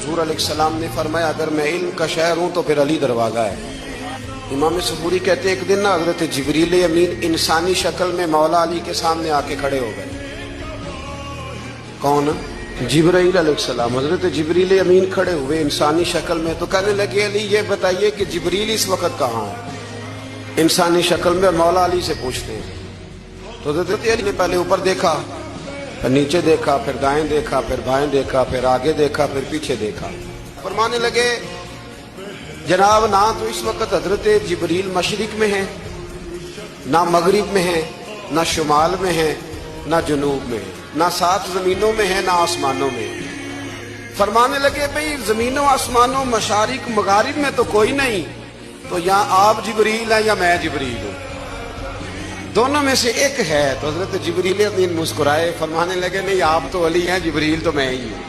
حضور علیہ السلام نے فرمایا اگر میں علم کا شہر ہوں تو پھر علی دروازہ ہے۔ امام صبوری کہتے ہیں ایک دن نا حضرت جبریل امین انسانی شکل میں مولا علی کے سامنے آ کے کھڑے ہو گئے۔ کون؟ جبرائیل علیہ السلام۔ حضرت جبریل امین کھڑے ہوئے انسانی شکل میں، تو کہنے لگے علی یہ بتائیے کہ جبریل اس وقت کہاں ہے؟ انسانی شکل میں مولا علی سے پوچھتے ہیں۔ تو حضرت علی نے پہلے اوپر دیکھا، پھر نیچے دیکھا، پھر دائیں دیکھا، پھر بائیں دیکھا، پھر آگے دیکھا، پھر پیچھے دیکھا۔ فرمانے لگے جناب نہ تو اس وقت حضرت جبریل مشرق میں ہیں، نہ مغرب میں ہیں، نہ شمال میں ہیں، نہ جنوب میں ہیں، نہ 7 زمینوں میں ہیں، نہ آسمانوں میں ہیں۔ فرمانے لگے بھئی زمینوں آسمانوں مشارق مغارب میں تو کوئی نہیں، تو یا آپ جبریل ہیں یا میں جبریل ہوں، دونوں میں سے ایک ہے۔ تو حضرت جبریل امین مسکرائے، فرمانے لگے نہیں آپ تو علی ہیں، جبریل تو میں ہی ہوں۔